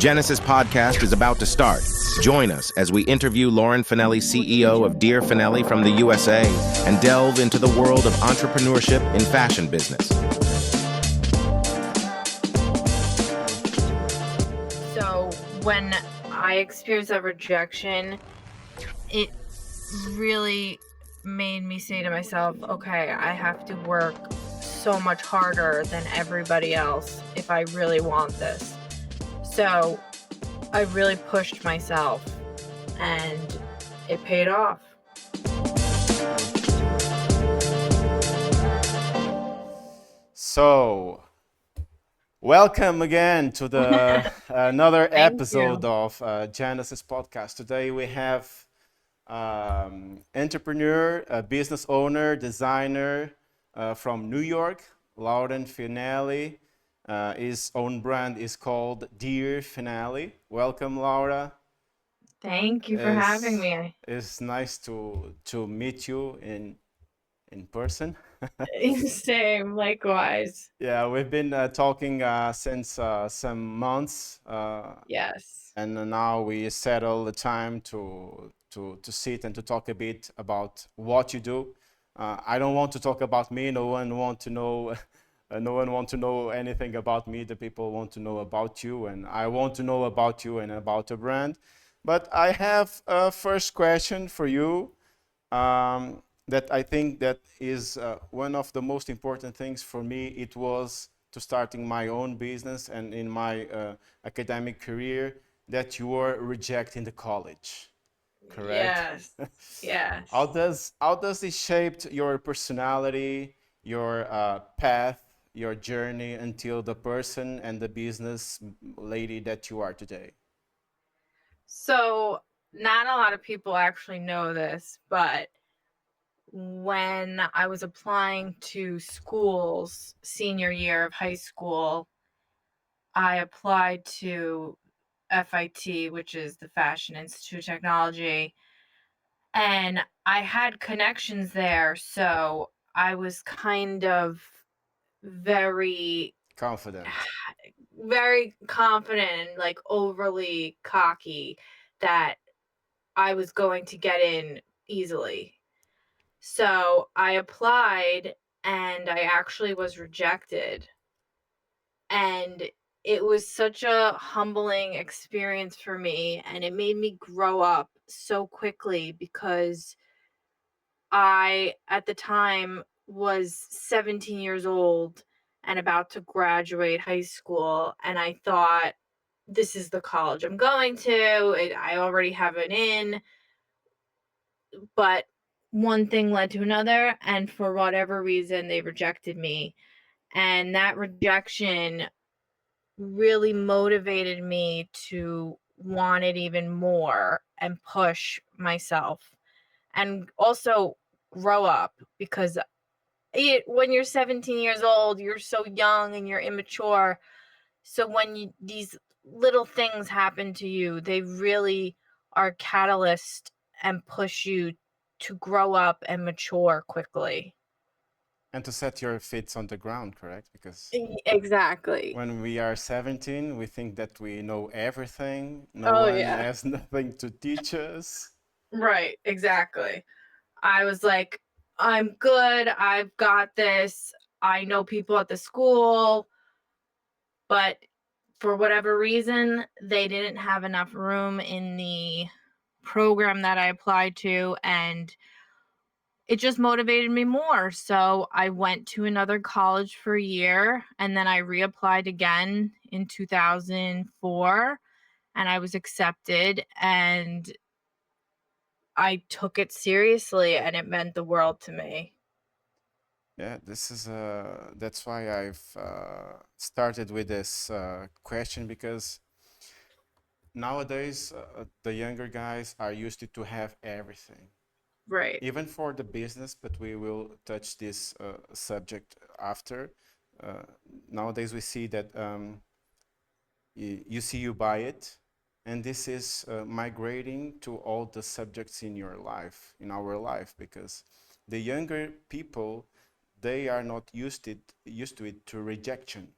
Genesis podcast is about to start. Join us as we interview Lauren Finelli, CEO of Dear Finelli from the USA, and delve into the world of entrepreneurship in fashion business. So when I experienced that rejection, it really made me say to myself, okay, I have to work so much harder than everybody else if I really want this. So I really pushed myself and it paid off. So, welcome again to the another episode of Genesis podcast. Today we have entrepreneur, business owner, designer from New York, Lauren Finelli. His own brand is called Dear Finelli. Welcome, Laura. Thank you for having me. It's nice to meet you in person. Same, likewise. Yeah, we've been talking since some months. Yes. And now we settle the time to sit and to talk a bit about what you do. I don't want to talk about me. No one want to know. No one want to know anything about me. The people want to know about you, and I want to know about you and about the brand. But I have a first question for you. That I think that is one of the most important things for me. It was to starting my own business and in my academic career that you were rejecting the college, correct? Yes. Yes. How does it shaped your personality, your path, your journey until the person and the business lady that you are today? So, not a lot of people actually know this, but when I was applying to schools, senior year of high school, I applied to FIT, which is the Fashion Institute of Technology, and I had connections there, so I was kind of very Confident. very confident and like overly cocky that I was going to get in easily. So I applied and I actually was rejected. And it was such a humbling experience for me. And it made me grow up so quickly because I, at the time, was 17 years old and about to graduate high school. And I thought, this is the college I'm going to. I already have an in. But one thing led to another, and for whatever reason, they rejected me. And that rejection really motivated me to want it even more and push myself and also grow up because when you're 17 years old, you're so young and you're immature. So when these little things happen to you, they really are catalyst and push you to grow up and mature quickly. And to set your feet on the ground, correct? Because Exactly. when we are 17, we think that we know everything. No Oh, one yeah. has nothing to teach us. Right, exactly. I was like, I'm good. I've got this. I know people at the school, but for whatever reason, they didn't have enough room in the program that I applied to, and it just motivated me more. So I went to another college for a year, and then I reapplied again in 2004, and I was accepted, and I took it seriously, and it meant the world to me. Yeah, that's why I've started with this question, because nowadays the younger guys are used to have everything, Right. even for the business, but we will touch this subject after. Uh, Nowadays we see that you see, you buy it, and this is migrating to all the subjects in your life, in our life, because the younger people, they are not used to it to rejection.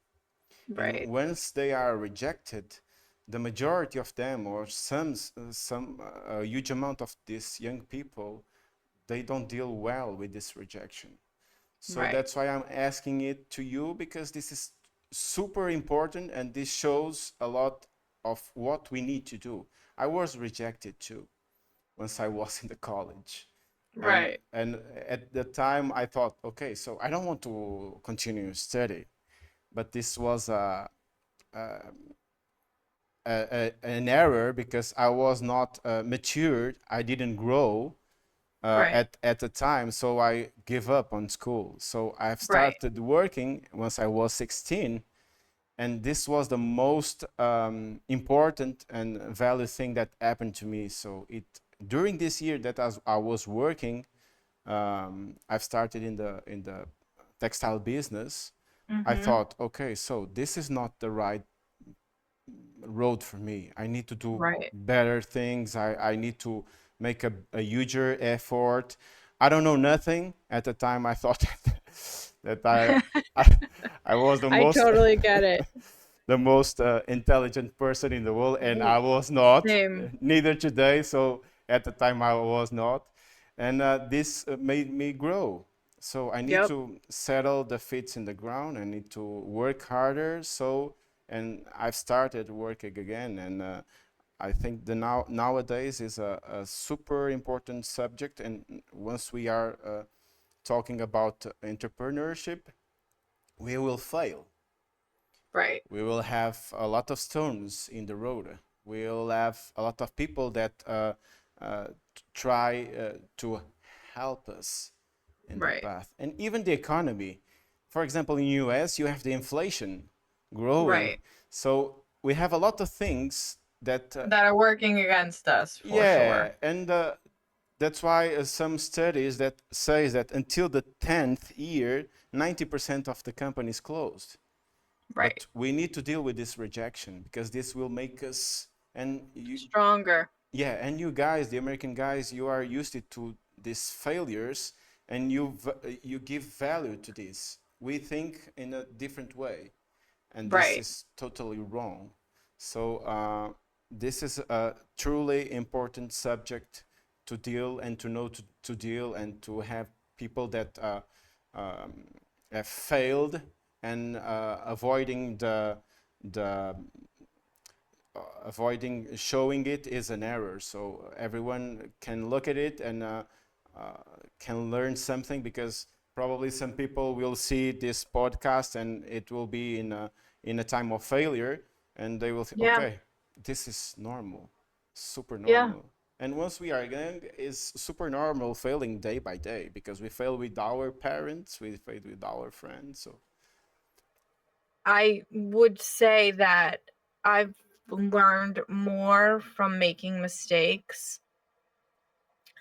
And Right. once they are rejected, the majority of them, or some huge amount of these young people, they don't deal well with this rejection. So Right. that's why I'm asking it to you, because this is super important and this shows a lot of what we need to do. I was rejected too once I was in the college. Right. And at the time I thought, okay, so I don't want to continue study, but this was an error because I was not matured. I didn't grow Right. at the time, so I give up on school. So I've Right. started working once I was 16, and this was the most important and valid thing that happened to me. So it during this year that I was working, I've started in the textile business. I Mm-hmm. thought, okay, so this is not the right road for me. I need to do Right. better things. I need to make a huger effort. I don't know nothing. At the time, I thought that I, I was the I most totally get it. the most intelligent person in the world, and I was not. Same. Neither today. So at the time, I was not, and this made me grow. So I need Yep. to settle the feet in the ground. I need to work harder. So, and I've started working again, and I think the nowadays is a super important subject. And once we are talking about entrepreneurship, we will fail. Right. We will have a lot of stones in the road. We'll have a lot of people that try to help us in the Right. path. And even the economy. For example, in US, you have the inflation growing. Right. So we have a lot of things that, That are working against us for yeah, sure. and that's why some studies that says that until the 10th year, 90% of the companies closed. Right. But we need to deal with this rejection because this will make us, and you, Stronger. yeah, and you guys, the American guys, you are used to these failures, and you give value to this. We think in a different way, and this Right. is totally wrong. So this is a truly important subject to deal and to know to deal and to have people that um, have failed and avoiding the avoiding showing it is an error. So everyone can look at it and can learn something, because probably some people will see this podcast and it will be in a time of failure, and they will say, Yeah. okay, this is normal, super Yeah. normal. And once we are young, is super normal failing day by day, because we fail with our parents, we fail with our friends. So I would say that I've learned more from making mistakes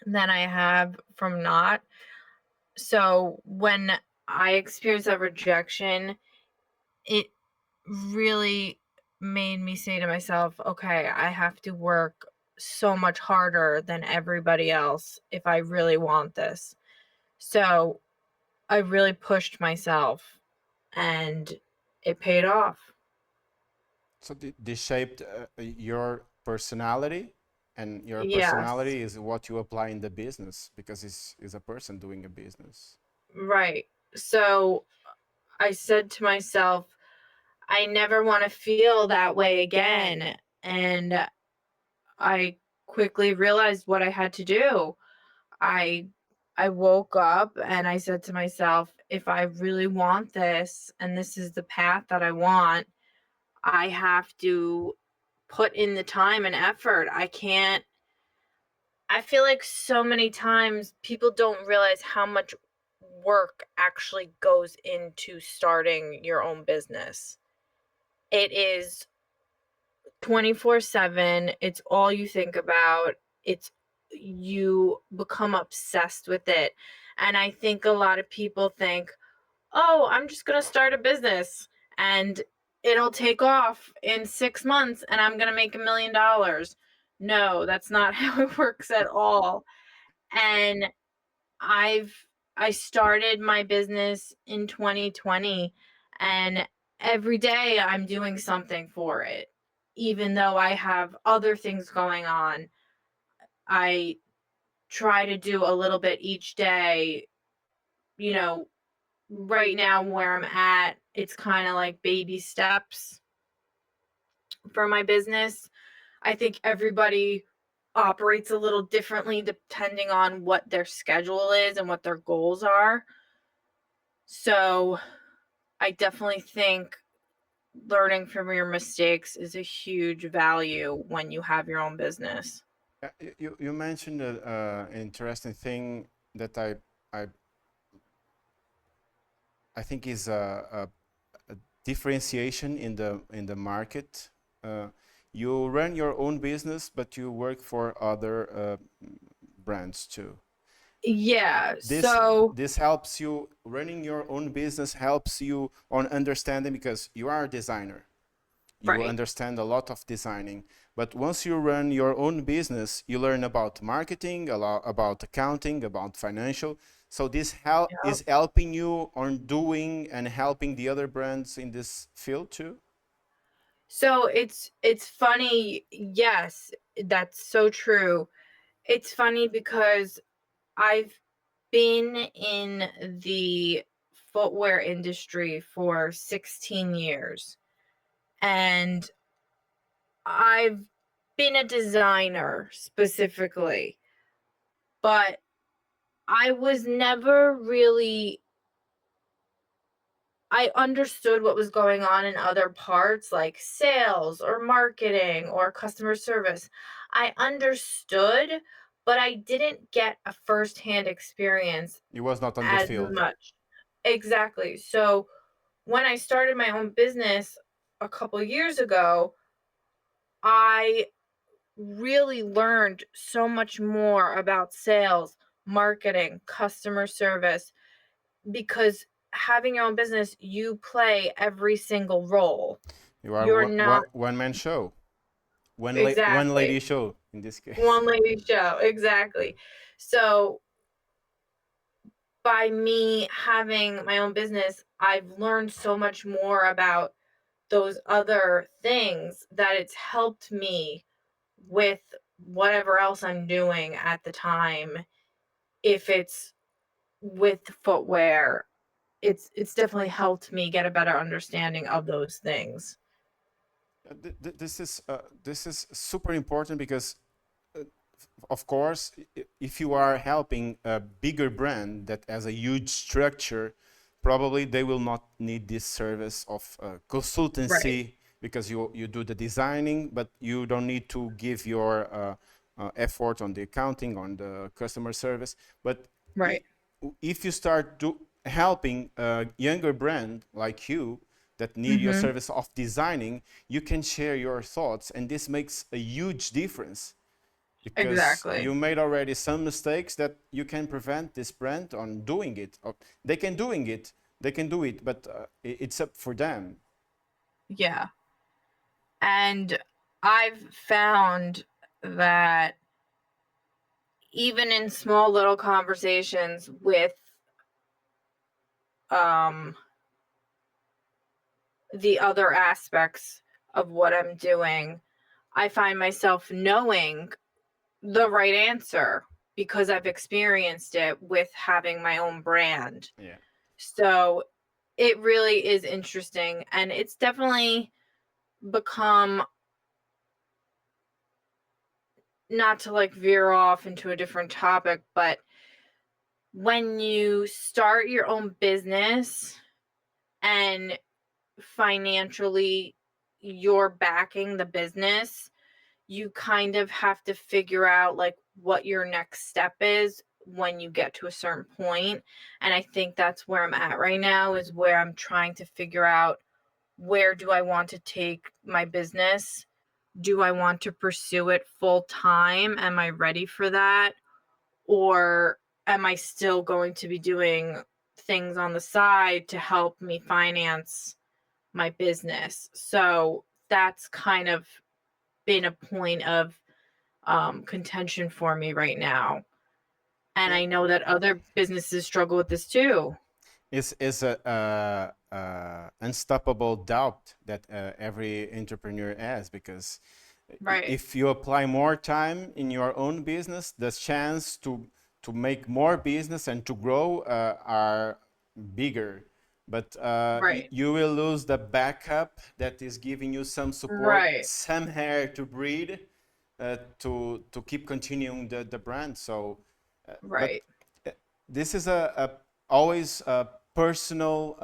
than I have from not. So when I experienced that rejection, it really made me say to myself, okay, I have to work so much harder than everybody else if I really want this. So I really pushed myself and it paid off. so this shaped your personality, and your Yes, personality is what you apply in the business, because it's a person doing a business. right. So I said to myself, I never want to feel that way again. And I quickly realized what I had to do. I I woke up and I said to myself, if I really want this and this is the path that I want, I have to put in the time and effort. I feel like so many times people don't realize how much work actually goes into starting your own business. It is 24/7. It's all you think about. It's you become obsessed with it. And I think a lot of people think, "Oh, I'm just going to start a business and it'll take off in 6 months and I'm going to make $1,000,000." No, that's not how it works at all. And I've I started my business in 2020 and every day I'm doing something for it. even though I have other things going on, I try to do a little bit each day. You know, right now where I'm at, it's kind of like baby steps for my business. I think everybody operates a little differently depending on what their schedule is and what their goals are. So I definitely think learning from your mistakes is a huge value when you have your own business. You mentioned an interesting thing that I I think is a differentiation in the market. Uh, you run your own business, but you work for other brands too. Yeah. This So, this helps you running your own business helps you on understanding because you are a designer. You right. understand a lot of designing, but once you run your own business, you learn about marketing, a lot about accounting, about financial. So this Yeah. is helping you on doing and helping the other brands in this field too. So it's funny. Yes, that's so true. It's funny because I've been in the footwear industry for 16 years, and I've been a designer specifically, but I was never really I understood what was going on in other parts like sales or marketing or customer service. I understood, but I didn't get a firsthand experience You was not on the as field. much. Exactly. So when I started my own business a couple years ago, I really learned so much more about sales, marketing, customer service, because having your own business, you play every single role. You are You're not one man show, one exactly lady show in this case. one lady show. Exactly. So by me having my own business, I've learned so much more about those other things that it's helped me with whatever else I'm doing at the time. If it's with footwear, it's definitely helped me get a better understanding of those things. This is super important because of course, if you are helping a bigger brand that has a huge structure, probably they will not need this service of Right, consultancy because you do the designing, but you don't need to give your effort on the accounting, on the customer service. But right. if you start helping a younger brand like you that need your Mhm. service of designing, you can share your thoughts, and this makes a huge difference because Exactly. you made already some mistakes that you can prevent this brand on doing it. They can doing it, they can do it, but it's up for them. Yeah. And I've found that even in small little conversations with um the other aspects of what I'm doing, I find myself knowing the right answer because I've experienced it with having my own brand. Yeah. So it really is interesting, and it's definitely become, not to like veer off into a different topic, but when you start your own business and financially you're backing the business, you kind of have to figure out like what your next step is when you get to a certain point. And I think that's where I'm at right now, is where I'm trying to figure out, where do I want to take my business? Do I want to pursue it full time? Am I ready for that? Or am I still going to be doing things on the side to help me finance my business? So that's kind of been a point of contention for me right now. And Yeah. I know that other businesses struggle with this too. is a unstoppable doubt that every entrepreneur has, because Right. if you apply more time in your own business, the chance to make more business and to grow are bigger. But Right. you will lose the backup that is giving you some support, Right. some air to breathe, to keep continuing the brand. So, but Right. this is a always a personal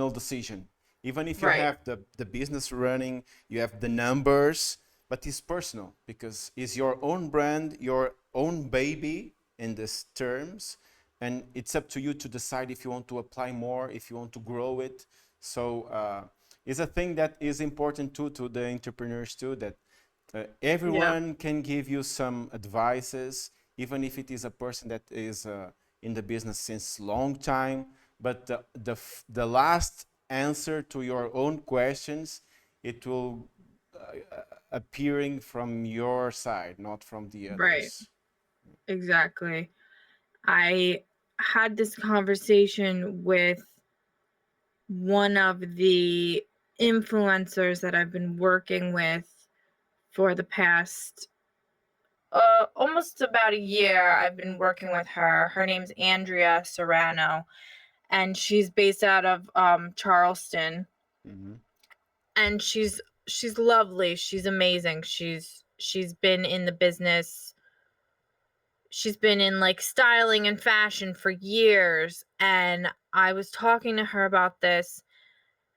decision. Even if you Right. have the business running, you have the numbers, but it's personal because it's your own brand, your own baby in these terms, and it's up to you to decide if you want to apply more, if you want to grow it. So it's a thing that is important too to the entrepreneurs too, that Yeah. everyone can give you some advices, even if it is a person that is in the business since long time. But the last answer to your own questions, it will appearing from your side, not from the Right. others. Exactly. I had this conversation with one of the influencers that I've been working with for the past almost about a year. I've been working with her. Her name's Andrea Serrano, and she's based out of Charleston. Mhm. And she's lovely. She's amazing. She's been in the business. She's been in like styling and fashion for years, and I was talking to her about this,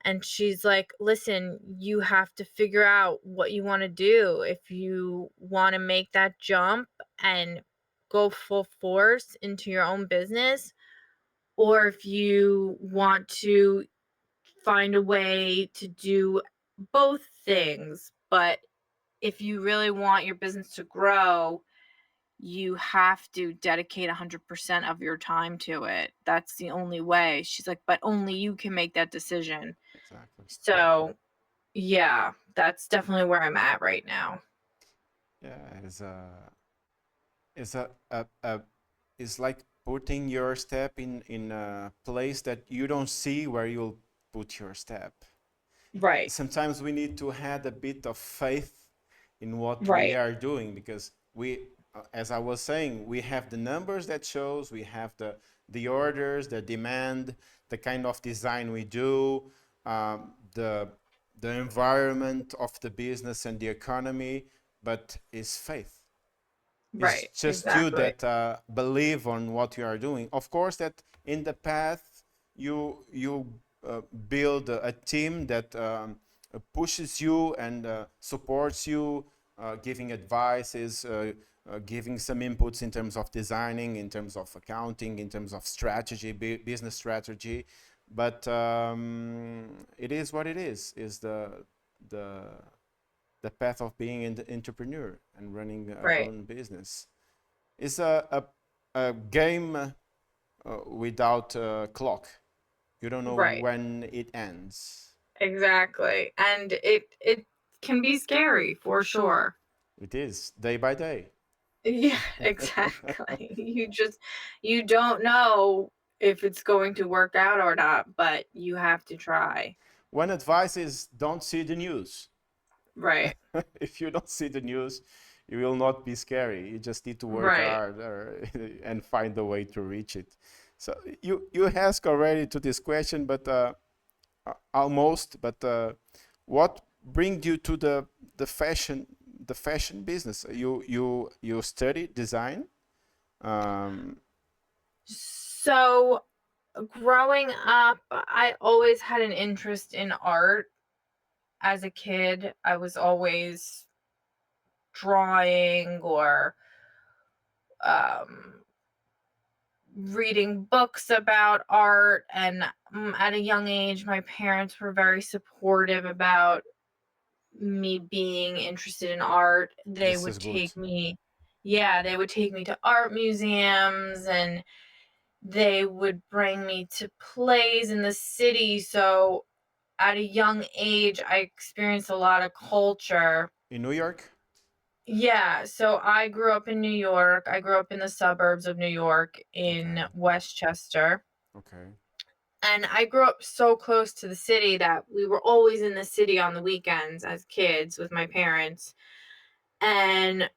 and she's like, "Listen, you have to figure out what you want to do. If you want to make that jump and go full force into your own business, or if you want to find a way to do both things. But if you really want your business to grow, you have to dedicate 100% of your time to it. That's the only way." She's like, "But only you can make that decision." Exactly. So, yeah, that's definitely where I'm at right now. Yeah, it's it's like putting your step in a place that you don't see where you'll put your step. Right. Sometimes we need to have a bit of faith in what we Right. are doing, because we, as I was saying, we have the numbers that shows, we have the orders, the demand, the kind of design we do, the environment of the business and the economy, but it's faith. It's Right. just you Exactly. that believe on what you are doing. Of course, that in the path you build a team that pushes you and supports you, giving advices, giving some inputs in terms of designing, in terms of accounting, in terms of strategy, business strategy. But it is what it is. Is the the path of being an entrepreneur and running a Right. own business. It's a game without a clock. You don't know Right. when it ends. Exactly. And it can be scary for sure. It is day by day. Yeah, exactly. You don't know if it's going to work out or not, but you have to try. One advice is don't see the news. Right. If you don't see the news, you will not be scary. You just need to work Right. hard and find a way to reach it. So you asked already to this question, but almost. But what brings you to the fashion business? You study design. Um, So, growing up, I always had an interest in art. As a kid, I was always drawing or um, reading books about art. And at a young age, my parents were very supportive about me being interested in art. They this would is good. take me, yeah, they would take me to art museums, and they would bring me to plays in the city. So at a young age, I experienced a lot of culture. In New York. Yeah, so I grew up in New York. I grew up in the suburbs of New York in Okay. Westchester. Okay. And I grew up so close to the city that we were always in the city on the weekends as kids with my parents. And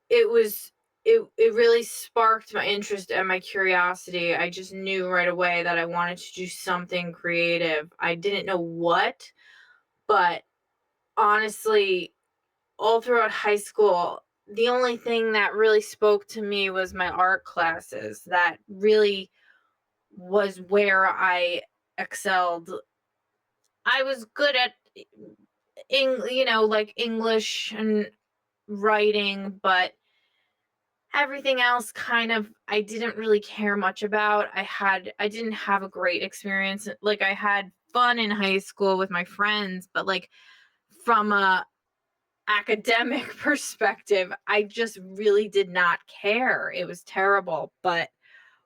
it was it really sparked my interest and my curiosity. I just knew right away that I wanted to do something creative. I didn't know what, but honestly, all throughout high school, the only thing that really spoke to me was my art classes. That really was where I excelled. I was good at like English and writing, but everything else kind of I didn't really care much about. I didn't have a great experience. Like I had fun in high school with my friends, but like from a academic perspective, I just really did not care. It was terrible. But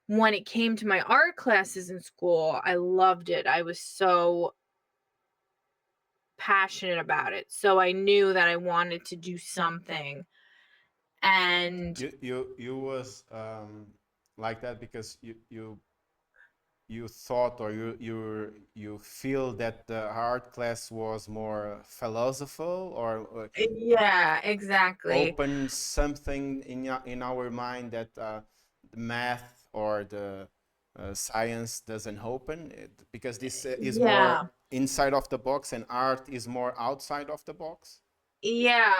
when it came to my art classes in school, I loved it. I was so passionate about it. So I knew that I wanted to do something. And You was like that because you thought or you feel that the art class was more philosophical or yeah, exactly. open something in our mind that the math or the science doesn't open it, because this is more Yeah. inside of the box and art is more outside of the box. Yeah,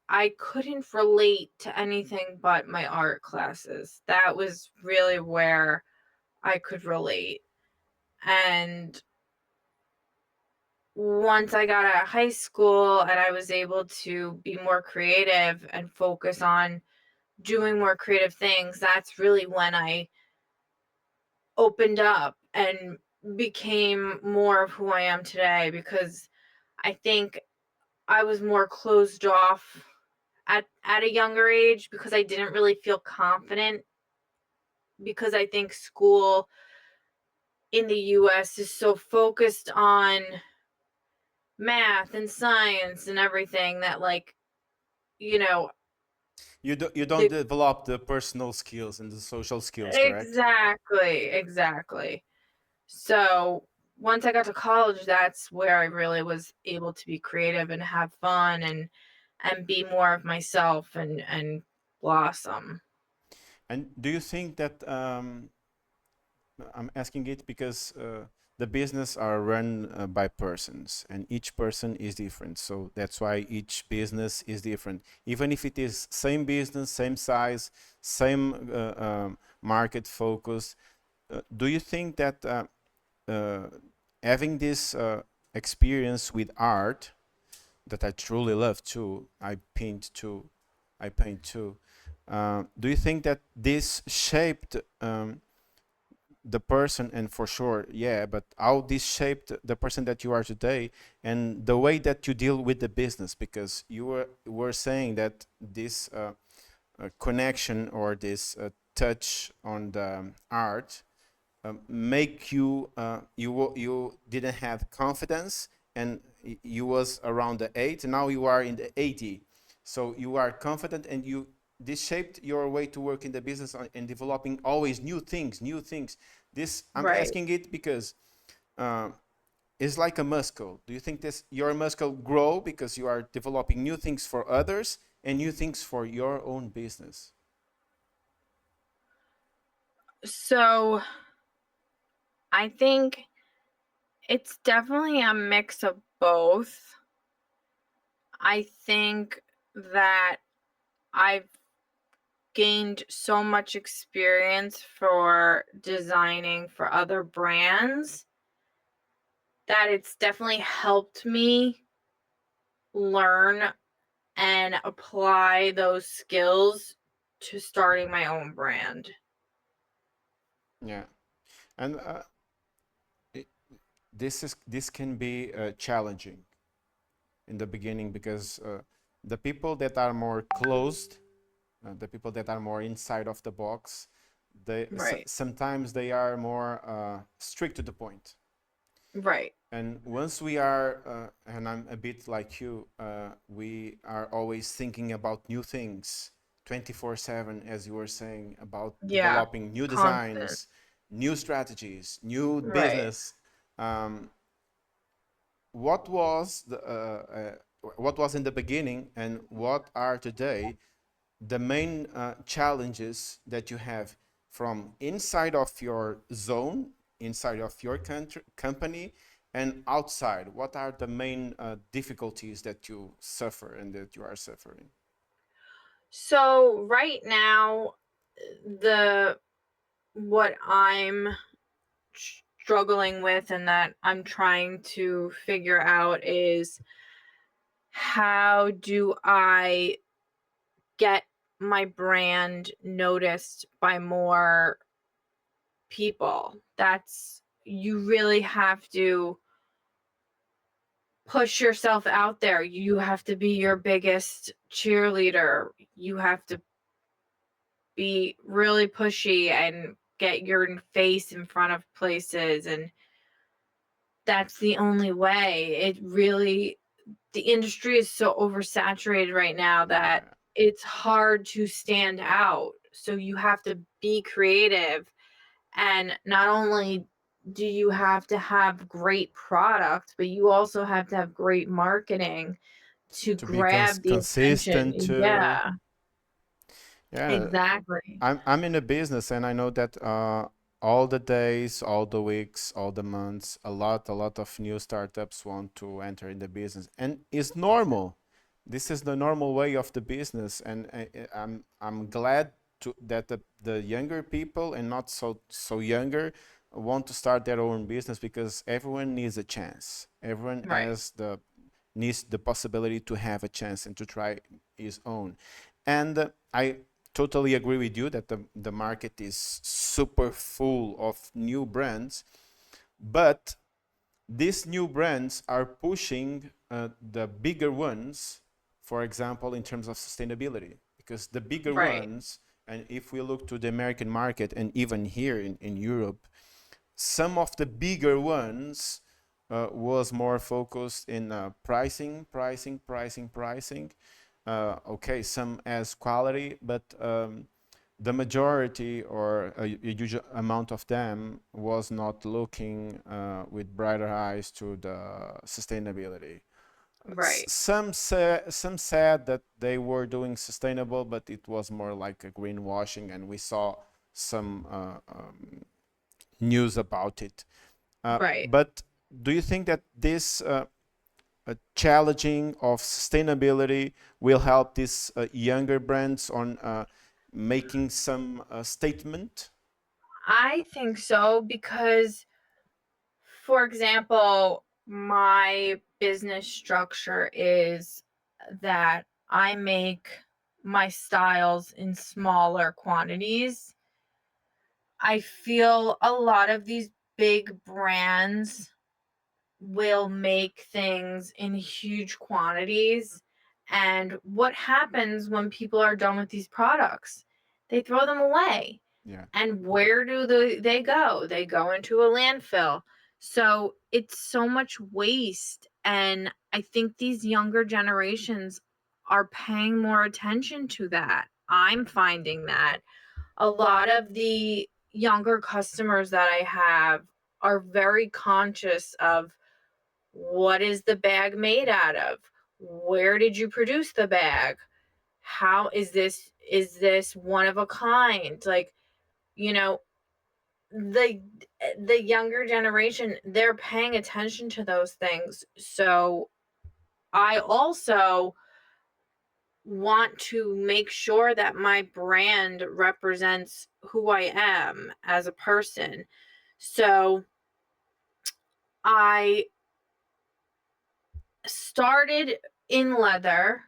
I couldn't relate to anything but my art classes. That was really where I could relate. And once I got out of high school and I was able to be more creative and focus on doing more creative things, that's really when I opened up and became more of who I am today, because I think I was more closed off at a younger age because I didn't really feel confident, because I think school in the US is so focused on math and science and everything that like, you know, You don't the develop the personal skills and the social skills, correct? exactly. So once I got to college, that's where I really was able to be creative and have fun and be more of myself and blossom. And do you think that I'm asking it because the business are run by persons, and each person is different. So that's why each business is different. Even if it is same business, same size, same market focus, do you think that uh, having this experience with art that I truly love too, I paint too. Do you think that this shaped the person, and for sure yeah, but how this shaped the person that you are today and the way that you deal with the business, because you were saying that this connection or this touch on the art make you you didn't have confidence, and you was around the 8, now you are in the 80, so you are confident, and you this shaped your way to work in the business and developing always new things. This I'm Right. asking it because uh, it's like a muscle. Do you think this your muscle grow because you are developing new things for others and new things for your own business? So I think it's definitely a mix of both. I think that I've gained so much experience for designing for other brands that it's definitely helped me learn and apply those skills to starting my own brand. Yeah, and it, this can be challenging in the beginning because the people that are more closed, the people that are more inside of the box, Right. sometimes they are more strict to the point. Right. And once we are, and I'm a bit like you, we are always thinking about new things 24/7, as you were saying, about Yeah. developing new Constant. designs, new strategies, new Right. business. Um, what was what was in the beginning, and what are today the main challenges that you have from inside of your zone, inside of your country, company, and outside? What are the main difficulties that you suffer and that you are suffering? So right now, the what I'm struggling with and that I'm trying to figure out is how do I get my brand noticed by more people? That's you really have to push yourself out there. You have to be your biggest cheerleader. You have to be really pushy and get your face in front of places, and that's the only way. It really the industry is so oversaturated right now that Yeah, it's hard to stand out. So you have to be creative, and not only do you have to have great product, but you also have to have great marketing to to be grab the attention. consistent too. Yeah, Yeah, exactly. I'm in a business, and I know that all the days, all the weeks, all the months, a lot of new startups want to enter in the business, and it's normal. This is the normal way of the business, and I'm glad that the younger people, and not so younger, want to start their own business, because everyone needs a chance. Everyone Right. has the needs the possibility to have a chance and to try his own. And I totally agree with you that the market is super full of new brands, but these new brands are pushing the bigger ones, for example, in terms of sustainability, because the bigger Right. ones, and if we look to the American market and even here in Europe, some of the bigger ones was more focused in pricing. Okay, some as quality, but the majority or a huge amount of them was not looking with brighter eyes to the sustainability. Right. Some said that they were doing sustainable, but it was more like a greenwashing, and we saw some news about it. Right. But do you think that this challenging of sustainability will help these younger brands on making some statement? I think so because, for example, my business structure is that I make my styles in smaller quantities. I feel a lot of these big brands will make things in huge quantities. And what happens when people are done with these products? They throw them away. Yeah, And where do they go? They go into a landfill. So it's so much waste. And I think these younger generations are paying more attention to that. I'm finding that a lot of the younger customers that I have are very conscious of what is the bag made out of? Where did you produce the bag? How is this one of a kind? Like, you know, the the younger generation, they're paying attention to those things. So I also want to make sure that my brand represents who I am as a person. So I started in leather,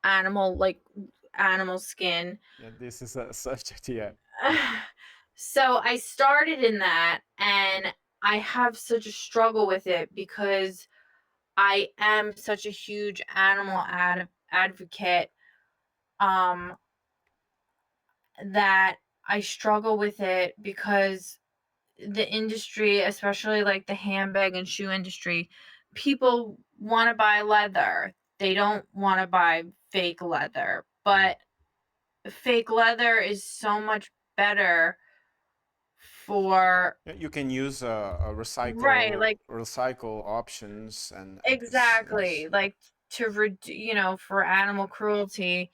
animal skin. yeah, this is a subject. Yeah, So I started in that, and I have such a struggle with it because I am such a huge animal advocate, um, that I struggle with it because the industry, especially like the handbag and shoe industry, people want to buy leather. They don't want to buy fake leather, but fake leather is so much better for You can use right, like recycle options, and exactly, yes. like to for animal cruelty.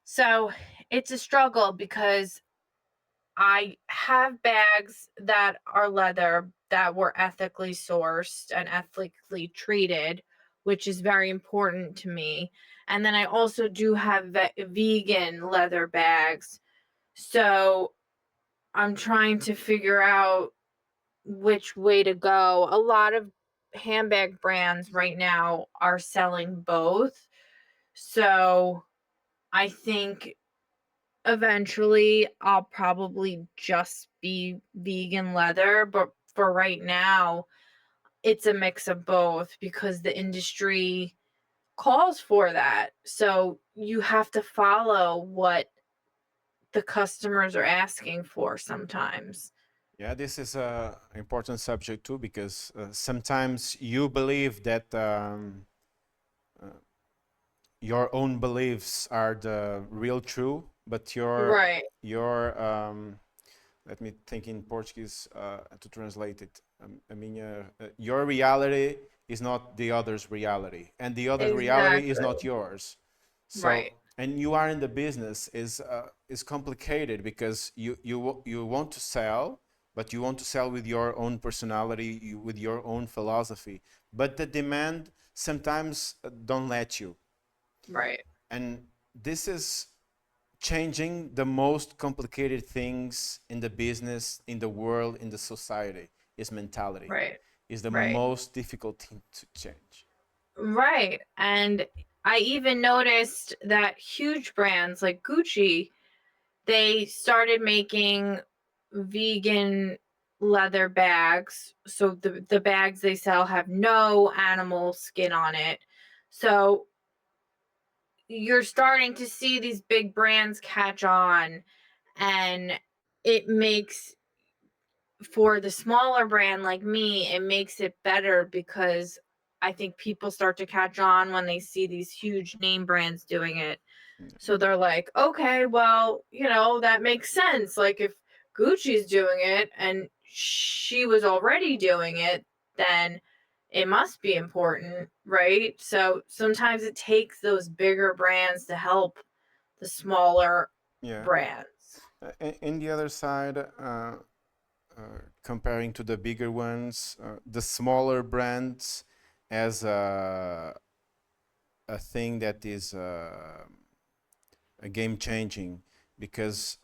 So it's a struggle because I have bags that are leather that were ethically sourced and ethically treated, which is very important to me. And then I also do have vegan leather bags. So I'm trying to figure out which way to go. A lot of handbag brands right now are selling both. So I think eventually I'll probably just be vegan leather, but for right now, it's a mix of both because the industry calls for that. So you have to follow what the customers are asking for sometimes. Yeah, this is a important subject too, because sometimes you believe that your own beliefs are the real true, but Right. your let me think in Portuguese to translate it. I mean, your reality is not the other's reality, and the other's reality is not Exactly. yours. So, Right. and you are in the business is complicated because you want to sell, but you want to sell with your own personality, with your own philosophy. But the demand sometimes don't let you, Right. and this is changing the most complicated things in the business, in the world, in the society. Is mentality, Right. is the Right. most difficult thing to change. Right. And I even noticed that huge brands like Gucci, they started making vegan leather bags. So the bags they sell have no animal skin on it. So you're starting to see these big brands catch on, and it makes for the smaller brand like me, it makes it better because I think people start to catch on when they see these huge name brands doing it. So they're like, okay, well, that makes sense. Like if Gucci's doing it and she was already doing it, then it must be important, right? So sometimes it takes those bigger brands to help the smaller Yeah. brands. In the other side, comparing to the bigger ones, the smaller brands as a thing that is a game changing, because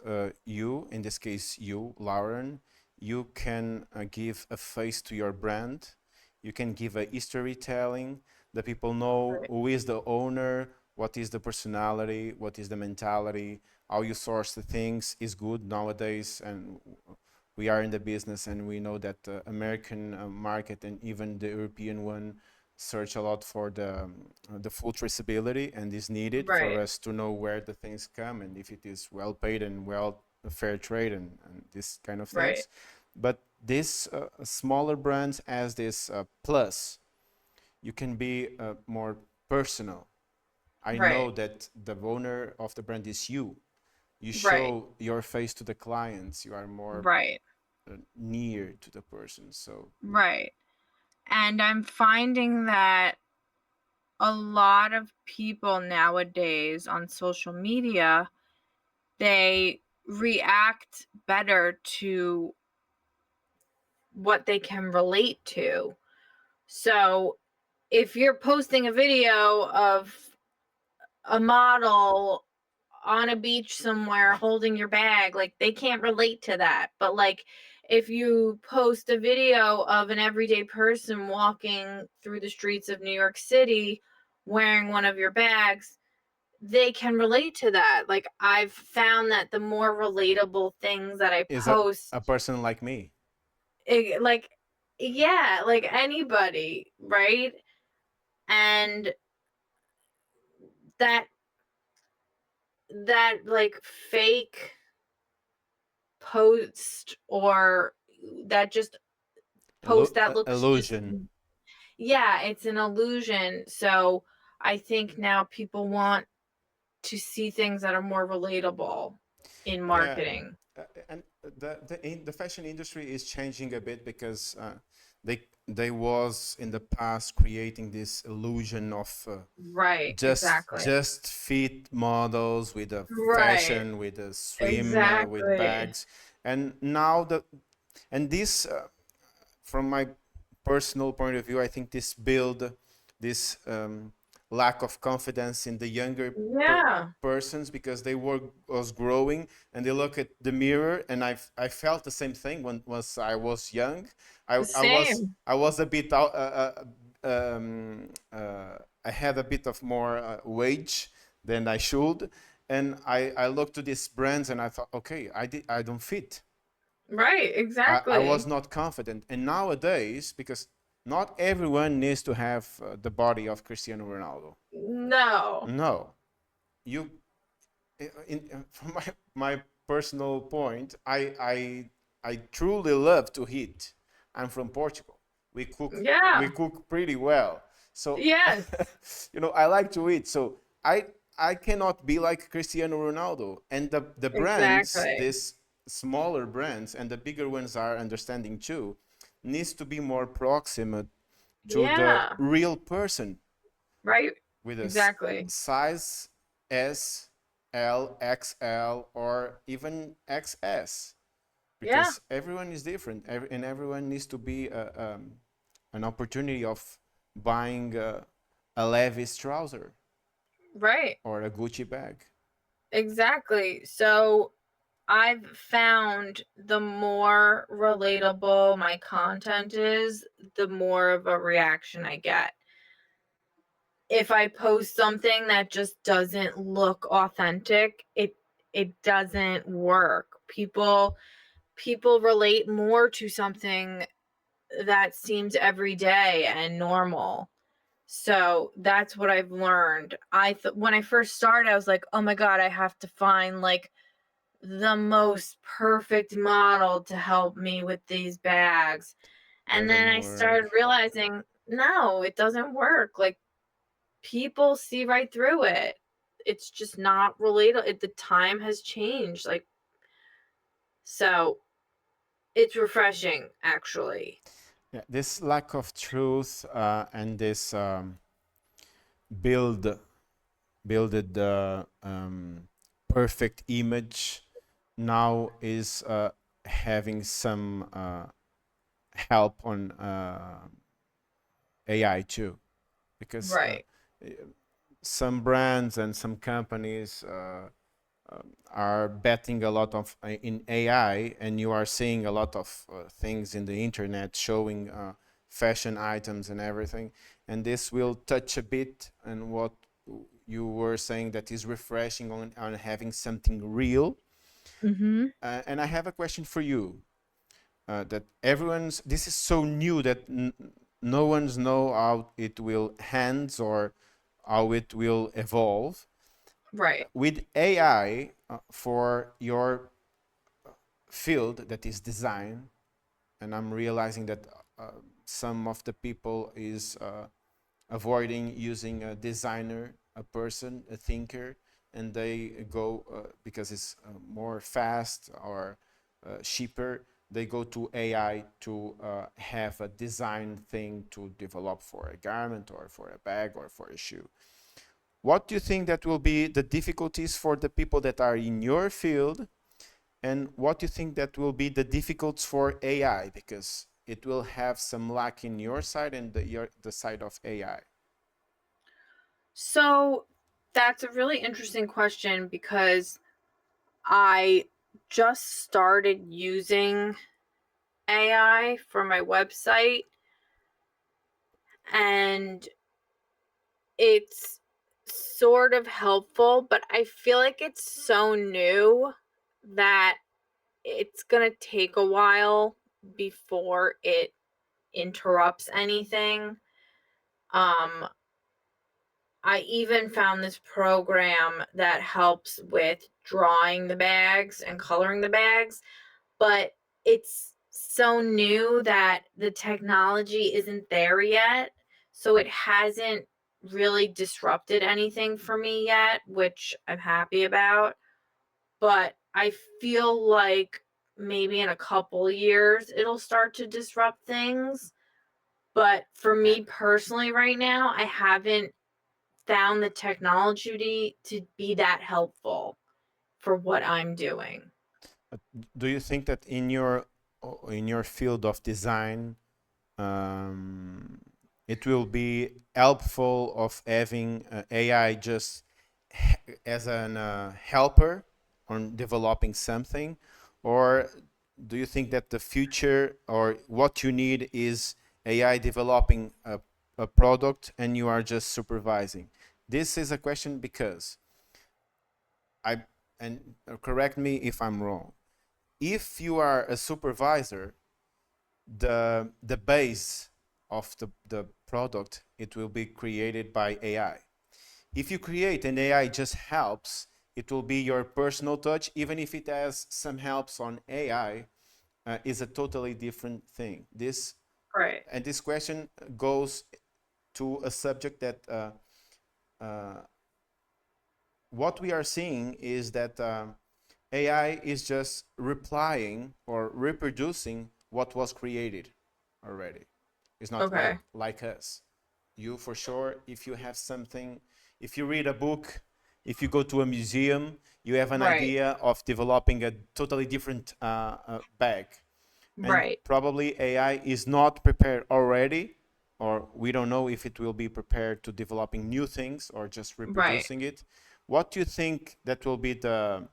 you, in this case, you, Lauren, you can give a face to your brand. You can give a history telling. The people know Right. who is the owner, what is the personality, what is the mentality, how you source the things is good nowadays. And we are in the business, and we know that the American market and even the European one search a lot for the full traceability, and is needed for Right. us to know where the things come and if it is well paid and well fair trade, and this kind of Right. things. But this smaller brands has this plus. You can be more personal. I know Right. that the owner of the brand is you. You Right. show your face to the clients. You are more Right. near to the person. So Right. And I'm finding that a lot of people nowadays on social media, they react better to what they can relate to. So if you're posting a video of a model on a beach somewhere holding your bag, like they can't relate to that. But like if you post a video of an everyday person walking through the streets of New York City wearing one of your bags, they can relate to that. Like I've found that the more relatable things that I is post, a person like me. like yeah, like anybody, right? And that like fake post or that just post that looks just, illusion. yeah, it's an illusion. So I think now people want to see things that are more relatable in Yeah, marketing. and the fashion industry is changing a bit because they was in the past creating this illusion of Right, exactly. just fit models with a Right, fashion with a swim with exactly. bags, and now this from my personal point of view, I think this build this lack of confidence in the younger Yeah, persons because they was growing and they look at the mirror, and I felt the same thing when was I was young. same. I was a bit out. I had a bit of more wage than I should, and I looked to these brands and I thought, okay, I don't fit. Right, I was exactly. not confident. And nowadays, because not everyone needs to have the body of Cristiano Ronaldo. No. No, you. From my personal point, I truly love to eat. I'm from Portugal. We Yeah. cook pretty well. So Yes, I like to eat. So I cannot be like Cristiano Ronaldo. And the brands, exactly. these smaller brands and the bigger ones are understanding too, needs to be more proximate to the Yeah, real person right. with a Exactly. size S, L, XL, or even XS, Yeah, because everyone is different, and everyone needs to be an opportunity of buying a Levi's trouser right. or a Gucci bag. Exactly. So I've found the more relatable my content is, the more of a reaction I get. If I post something that just doesn't look authentic, it doesn't work. People relate more to something that seems everyday and normal. So that's what I've learned. When I first started, I was like, "Oh my god, I have to find like the most perfect model to help me with these bags." And then Doesn't I started work. realizing, no, it doesn't work. Like people see right through it. It's just not relatable. The time has changed. Like, so it's refreshing, actually. Yeah, this lack of truth and this build builded the perfect image now is having some help on AI too, because Right. some brands and some companies are betting a lot of in AI, and you are seeing a lot of things in the internet showing fashion items and everything, and this will touch a bit on what you were saying, that is refreshing on having something real. Mhm. And I have a question for you. That everyone's this is so new that no one's know how it will hands or how it will evolve Right. with AI for your field that is design. And I'm realizing that some of the people is avoiding using a designer, a person, a thinker, and they go because it's more fast or cheaper. They go to AI to have a design thing to develop for a garment or for a bag or for a shoe. What do you think that will be the difficulties for the people that are in your field, and what do you think that will be the difficulties for AI, because it will have some lack in your side and the side of AI? So that's a really interesting question because I just started using AI for my website, and it's sort of helpful, but I feel like it's so new that it's going to take a while before it interrupts anything. Um I even found this program that helps with drawing the bags and coloring the bags, but it's so new that the technology isn't there yet. So it hasn't really disrupted anything for me yet, which I'm happy about. But I feel like maybe in a couple years it'll start to disrupt things. But for me personally, right now, I haven't found the technology to be that helpful for what I'm doing. Do you think that in your field of design, um, it will be helpful of having AI just as an helper on developing something, or do you think that the future or what you need is AI developing a product and you are just supervising? This is a question because I and correct me if I'm wrong. If you are a supervisor, the base of the product, it will be created by AI. If you create and AI just helps, it will be your personal touch, even if it has some helps on AI, is a totally different thing. Right. And this question goes to a subject that what we are seeing is that AI is just replying or reproducing what was created already. It's not Okay. like us. You, for sure, if you have something, if you read a book, if you go to a museum, you have an Right. idea of developing a totally different bag. And Right. probably AI is not prepared already, or we don't know if it will be prepared to developing new things or just Right. reproducing it. What do you think that will be the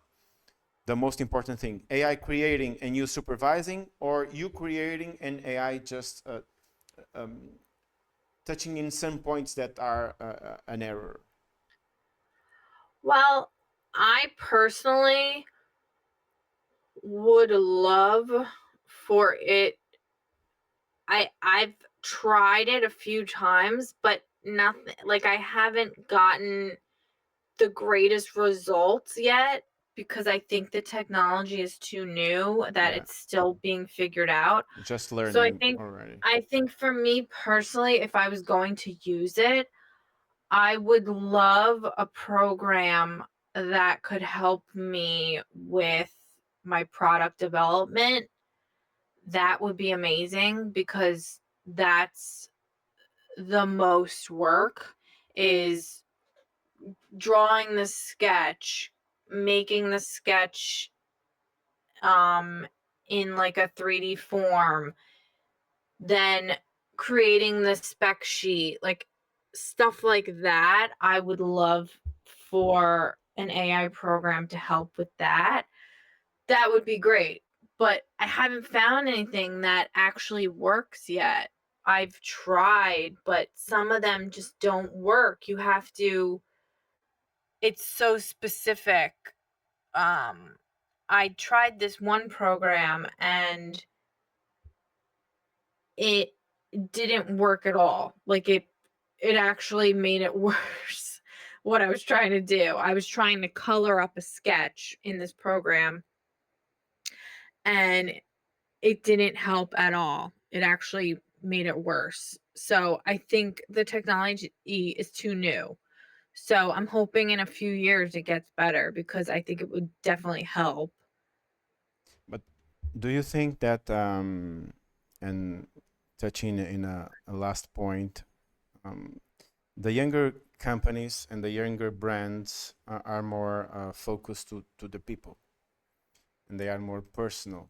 most important thing? AI creating and you supervising, or you creating and AI just touching in some points that are an error? Well, I personally would love for it. I've tried it a few times, but nothing, like, I haven't gotten the greatest results yet because I think the technology is too new, that Yeah, it's still being figured out. just So learning already. I think for me personally, if I was going to use it, I would love a program that could help me with my product development. That would be amazing because that's the most work, is drawing the sketch, making the sketch um in like a 3D form, then creating the spec sheet, like stuff like that. I would love for an AI program to help with that. That would be great. But I haven't found anything that actually works yet. I've tried, but some of them just don't work. You have to, it's so specific. Um, I tried this one program and it didn't work at all. Like it actually made it worse what I was trying to do. I was trying to color up a sketch in this program and it didn't help at all. It actually made it worse. So I think the technology is too new. So I'm hoping in a few years it gets better because I think it would definitely help. But do you think that, and touching in a last point, um, the younger companies and the younger brands are more focused to the people and they are more personal.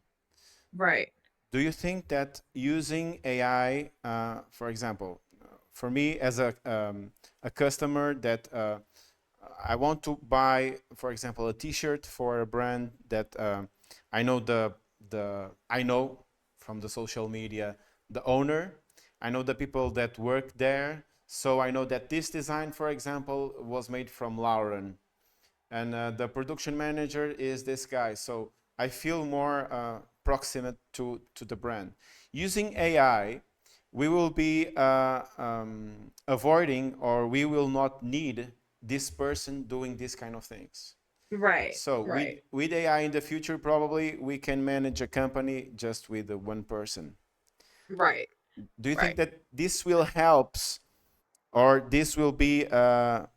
Right. Do you think that using AI, for example, for me as a customer that I want to buy, for example, a T-shirt for a brand that I know I know from the social media the owner, I know the people that work there, so I know that this design, for example, was made from Lauren, and the production manager is this guy. So I feel more proximate to the brand. Using AI, we will be avoiding, or we will not need this person doing this kind of things. Right. So Right. with AI in the future, probably we can manage a company just with one person. Right. Do you think Right. that this will help, or this will be a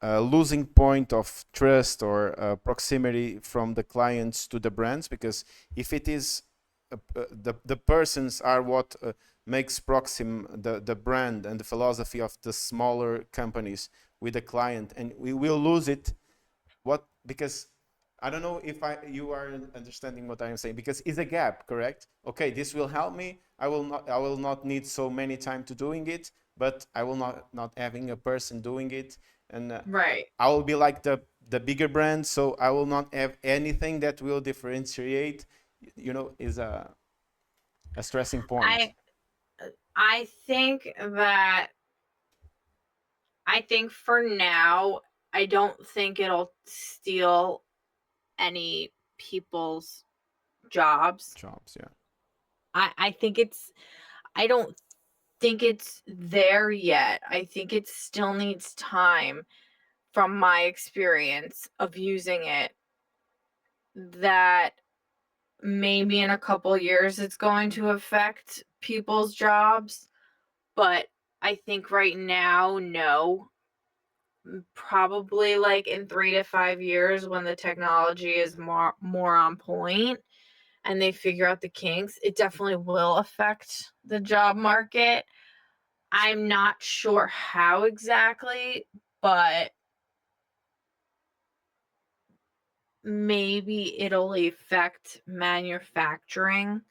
losing point of trust or proximity from the clients to the brands? Because if it is the persons are what makes Proxim the brand and the philosophy of the smaller companies with the client, and we will lose it. What? Because I don't know if you are understanding what I am saying, because it's a gap, correct? Okay, this will help me. I will not need so many time to doing it, but I will not having a person doing it, and Right. I will be like the bigger brand, so I will not have anything that will differentiate. Is a stressing point. I I think that I think for now, I don't think it'll steal any people's jobs. Jobs, yeah. I think I don't think it's there yet. I think it still needs time from my experience of using it, that maybe in a couple years it's going to affect people's jobs, but I think right now, no. Probably like in 3 to 5 years when the technology is more on point and they figure out the kinks, it definitely will affect the job market. I'm not sure how exactly, but maybe it'll affect manufacturing.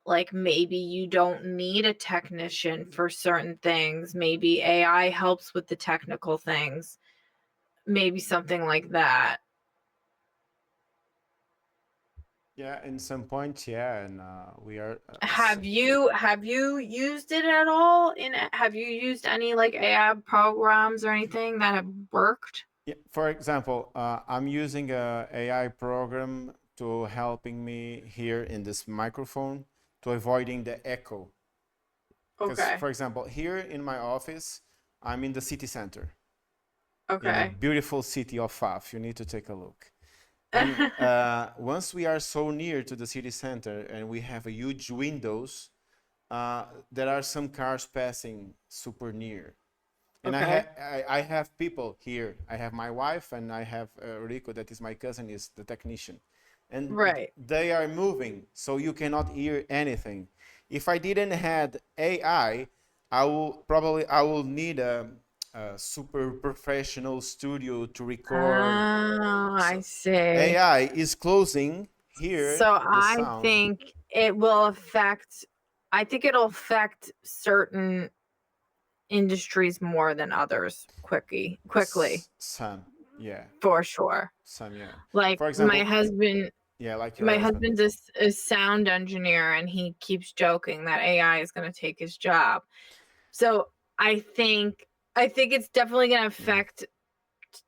Like maybe you don't need a technician for certain things. Maybe AI helps with the technical things. Maybe something like that. Yeah, in some point, yeah, and we are. Have you used it at all? Have you used any like AI programs or anything that have worked? Yeah, for example, I'm using a AI program to helping me here in this microphone to avoiding the echo. Because, Okay. for example, here in my office, I'm in the city center in a Okay. beautiful city of Faf. You need to take a look. And once we are so near to the city center and we have a huge windows, there are some cars passing super near. And Okay. I have people here. I have my wife and I have Rico, that is my cousin, is the technician. And Right. they are moving, so you cannot hear anything. If I didn't had AI, I will need a super professional studio to record. Oh, I So see. AI is closing here So the I sound. think it will affect I think it'll affect certain industries more than others quickly, Some, yeah, for sure. some, yeah. Like For example, yeah, like your my husband. husband's a sound engineer and he keeps joking that AI is going to take his job. So I think I think it's definitely going to Yeah, affect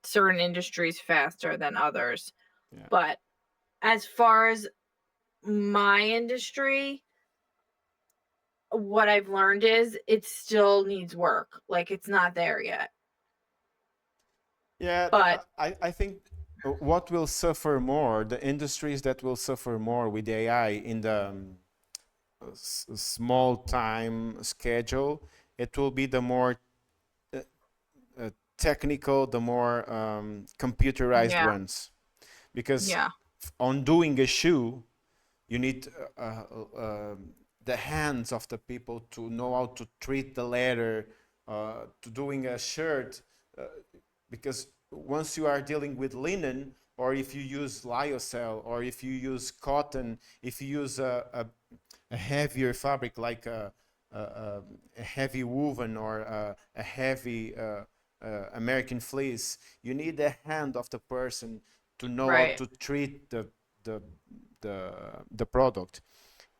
certain industries faster than others. yeah. But as far as my industry, what I've learned is it still needs work. Like it's not there yet. Yeah, But I think what will suffer more, the industries that will suffer more with AI in the small time schedule, it will be the more uh, technical, the more computerized yeah, ones. Because yeah, on doing a shoe, you need the hands of the people to know how to treat the leather, to doing a shirt, uh, because once you are dealing with linen, or if you use lyocell, or if you use cotton, if you use a heavier fabric like a heavy woven or a heavy American fleece, you need the hand of the person to know how right, to treat the the the product.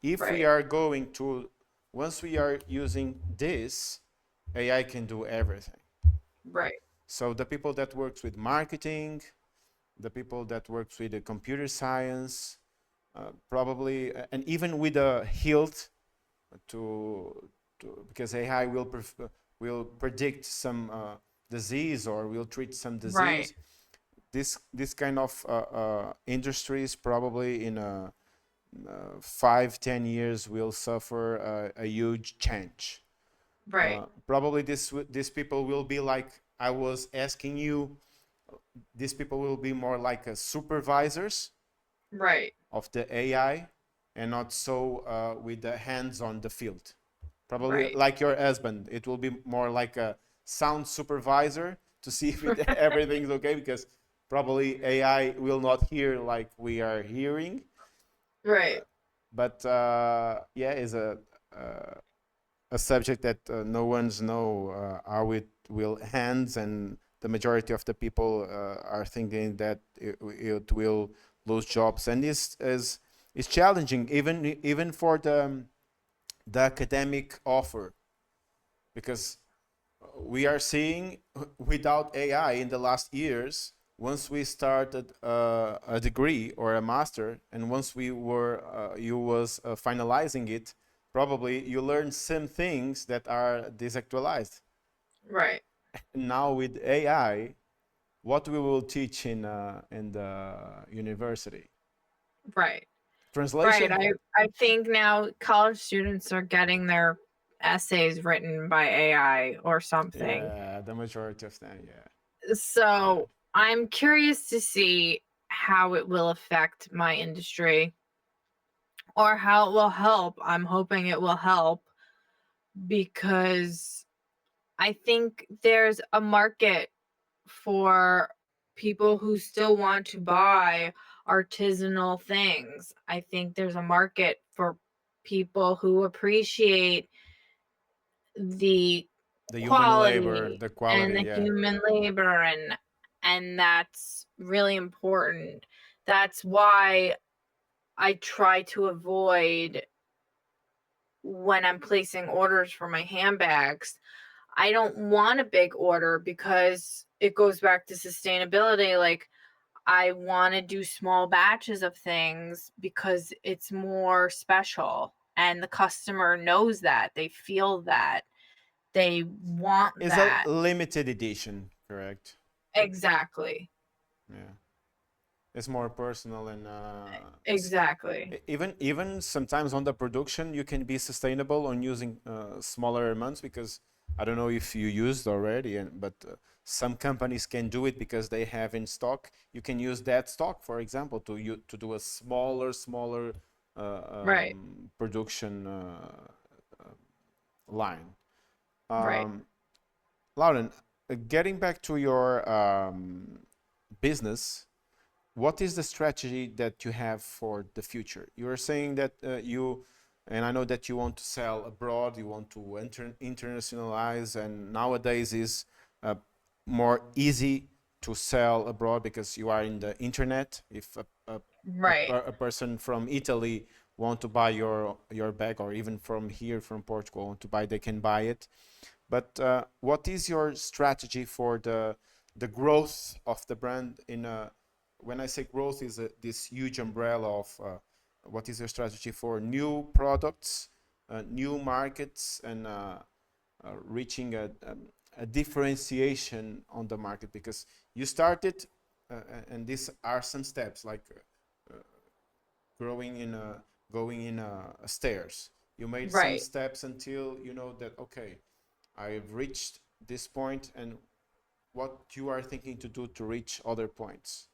If we right, are going to, once we are using this, AI can do everything. right, So the people that works with marketing, the people that works with the computer science, probably, and even with the health, because AI will predict some disease or will treat some right, disease. this kind of industries probably in 5-10 years will suffer a huge change. Right. Probably these people will be like I was asking you. These people will be more like supervisors Right. of the AI, and not so with the hands on the field. Probably Right. like your husband, it will be more like a sound supervisor to see if everything's okay, because probably AI will not hear like we are hearing. Right. But yeah, is a subject that no one's know how it will hands, and the majority of the people are thinking that it will lose jobs, and this is challenging even for the academic offer, because we are seeing without AI in the last years, once we started a degree or a master, and once we were you was finalizing it, probably you learn some things that are desactualized. Right. Now with AI, what we will teach in the university? Right. Right. Translation? I think now college students are getting their essays written by AI or something. Yeah, the majority of them, yeah. So I'm curious to see how it will affect my industry or how it will help. I'm hoping it will help because I think there's a market for people who still want to buy artisanal things. I think there's a market for people who appreciate the The human labor, quality the and quality, the yeah. human labor, and that's really important. That's why I try to avoid, when I'm placing orders for my handbags, I don't want a big order because it goes back to sustainability. Like, I want to do small batches of things because it's more special and the customer knows that. They feel that. They want It's a that. limited edition, correct? Exactly. Yeah. It's more personal, and Exactly. even sometimes on the production you can be sustainable on using smaller amounts, because I don't know if you used already, but some companies can do it because they have in stock. You can use that stock, for example, to do a smaller Right. production line. Right. Lauren, getting back to your business, what is the strategy that you have for the future? You are saying that and I know that you want to sell abroad, you want to internationalize, and nowadays is more easy to sell abroad because you are in the internet. If Right. a person from Italy want to buy your bag, or even from here, from Portugal, want to buy, they can buy it. But what is your strategy for the growth of the brand in a, when I say growth, is this huge umbrella of what is your strategy for new products, new markets, and reaching a differentiation on the market? Because you started, and these are some steps, like growing in a going in stairs. You made some Right. steps until you know that, okay, I've reached this point, and what you are thinking to do to reach other points.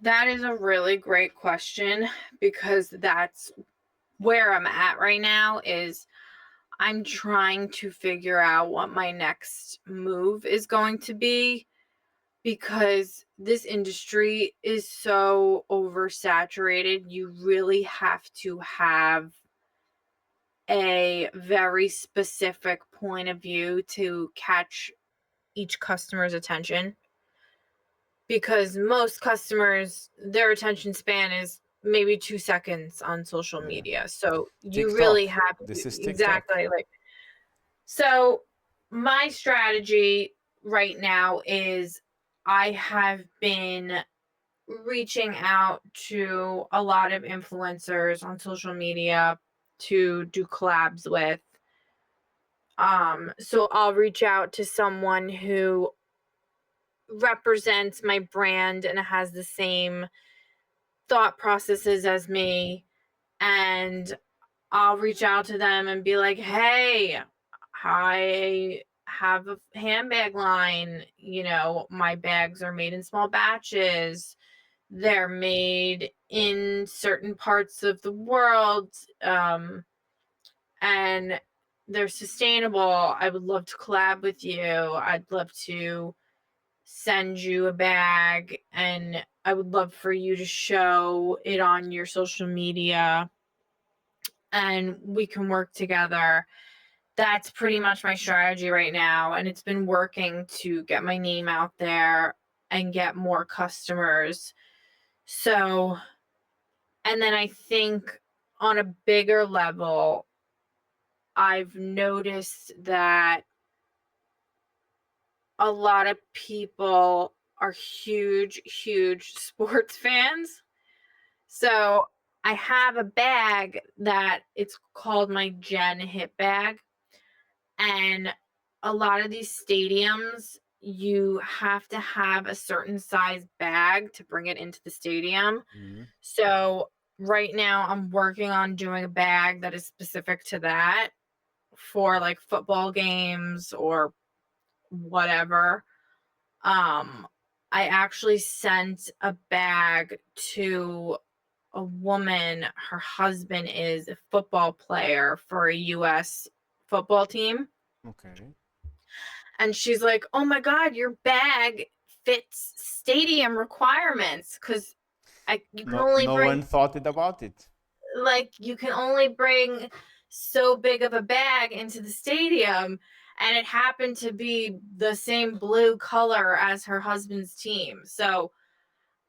That is a really great question because that's where I'm at right now. Is I'm trying to figure out what my next move is going to be because this industry is so oversaturated. You really have to have a very specific point of view to catch each customer's attention, because most customers, their attention span is maybe 2 seconds on social Yeah. media. So you really TikTok. have This is to, TikTok. exactly, like, so my strategy right now is I have been reaching out to a lot of influencers on social media to do collabs with. So I'll reach out to someone who represents my brand and it has the same thought processes as me, and I'll reach out to them and be like, "Hey, I have a handbag line. You know, my bags are made in small batches. They're made in certain parts of the world, and they're sustainable. I would love to collab with you. I'd love to send you a bag, and I would love for you to show it on your social media, and we can work together." That's pretty much my strategy right now, and it's been working to get my name out there and get more customers. So, and then I think on a bigger level, I've noticed that a lot of people are huge, huge sports fans. So I have a bag that it's called my Gen Hip bag. And a lot of these stadiums, you have to have a certain size bag to bring it into the stadium. Mhm. So right now I'm working on doing a bag that is specific to that for like football games or whatever. I actually sent a bag to a woman. Her husband is a football player for a US football team. Okay. And she's like, "Oh my God, your bag fits stadium requirements." Because you can only No bring, one thought about it. like, you can only bring so big of a bag into the stadium. And it happened to be the same blue color as her husband's team. So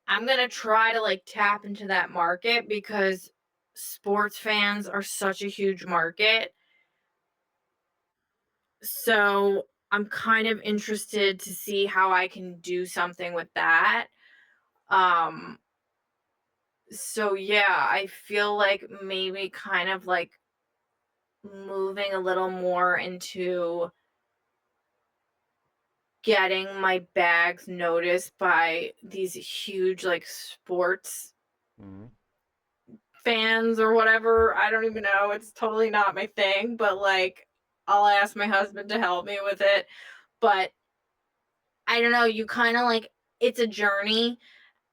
I'm going to try to like tap into that market because sports fans are such a huge market. So I'm kind of interested to see how I can do something with that. Um, so yeah, I feel like maybe kind of like moving a little more into getting my bags noticed by these huge like sports Mhm. fans or whatever. I don't even know. It's totally not my thing, but like I'll ask my husband to help me with it. But I don't know, you kind of like, it's a journey.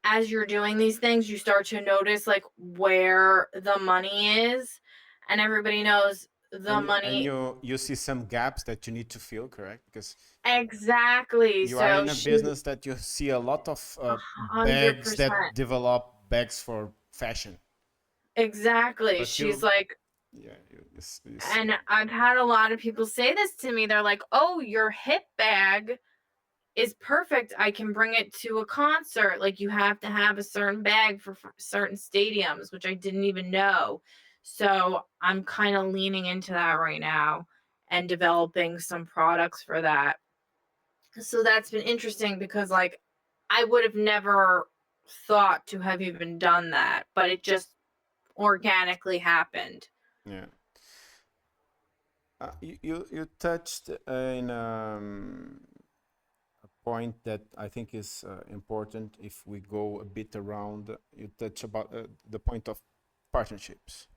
As you're doing these things, you start to notice like where the money is, and everybody knows the And money. you see some gaps that you need to fill, correct? Because Exactly. you are So in a she's business that you see a lot of hundred bags that percent. develop bags for fashion. Exactly. But She's you, like, yeah, and I've had a lot of people say this to me. They're like, "Oh, your hip bag is perfect. I can bring it to a concert." Like, you have to have a certain bag for certain stadiums, which I didn't even know. So I'm kind of leaning into that right now and developing some products for that. So that's been interesting because like I would have never thought to have even done that, but it just organically happened. yeah. You touched in a point that I think is important. If we go a bit around, you touch about the point of partnerships.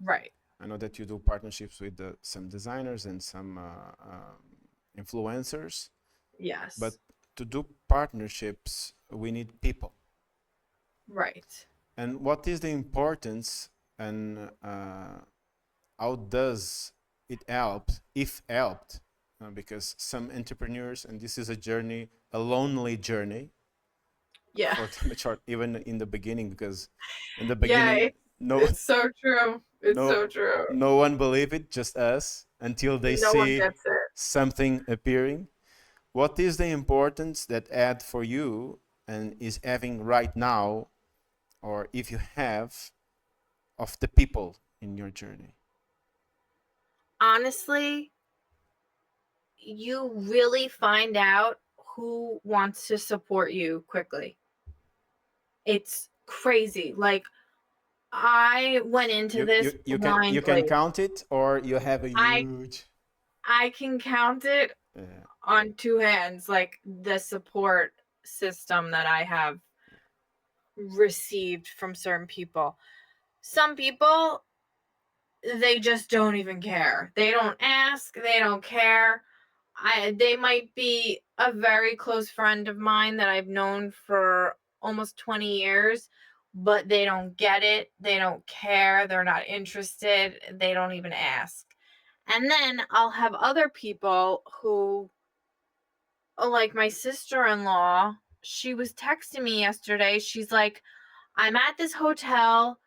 Right. I know that you do partnerships with some designers and some influencers, but Yes. to do partnerships, we need people. Right. And what is the importance and how does it help, if helped? Because some entrepreneurs, and this is a journey, a lonely journey Yeah. for the majority, even in the beginning, because in the Yeah, beginning, no, it's so true. It's no, so true. no one believe it, just us, until they No one see gets it. something appearing. What is the importance that ad for you and is having right now, or if you have, of the people in your journey? Honestly, you really find out who wants to support you quickly. It's crazy. Like, I went into this You can blindly. count it, or you have a I huge. I can count it Yeah. on two hands, like the support. system that I have received from certain people. Some people, they just don't even care. They don't ask, they don't care. They might be a very close friend of mine that I've known for almost 20 years, but they don't get it. They don't care. They're not interested. They don't even ask. And then I'll have other people who, like my sister-in-law, she was texting me yesterday. She's like, I'm at this hotel.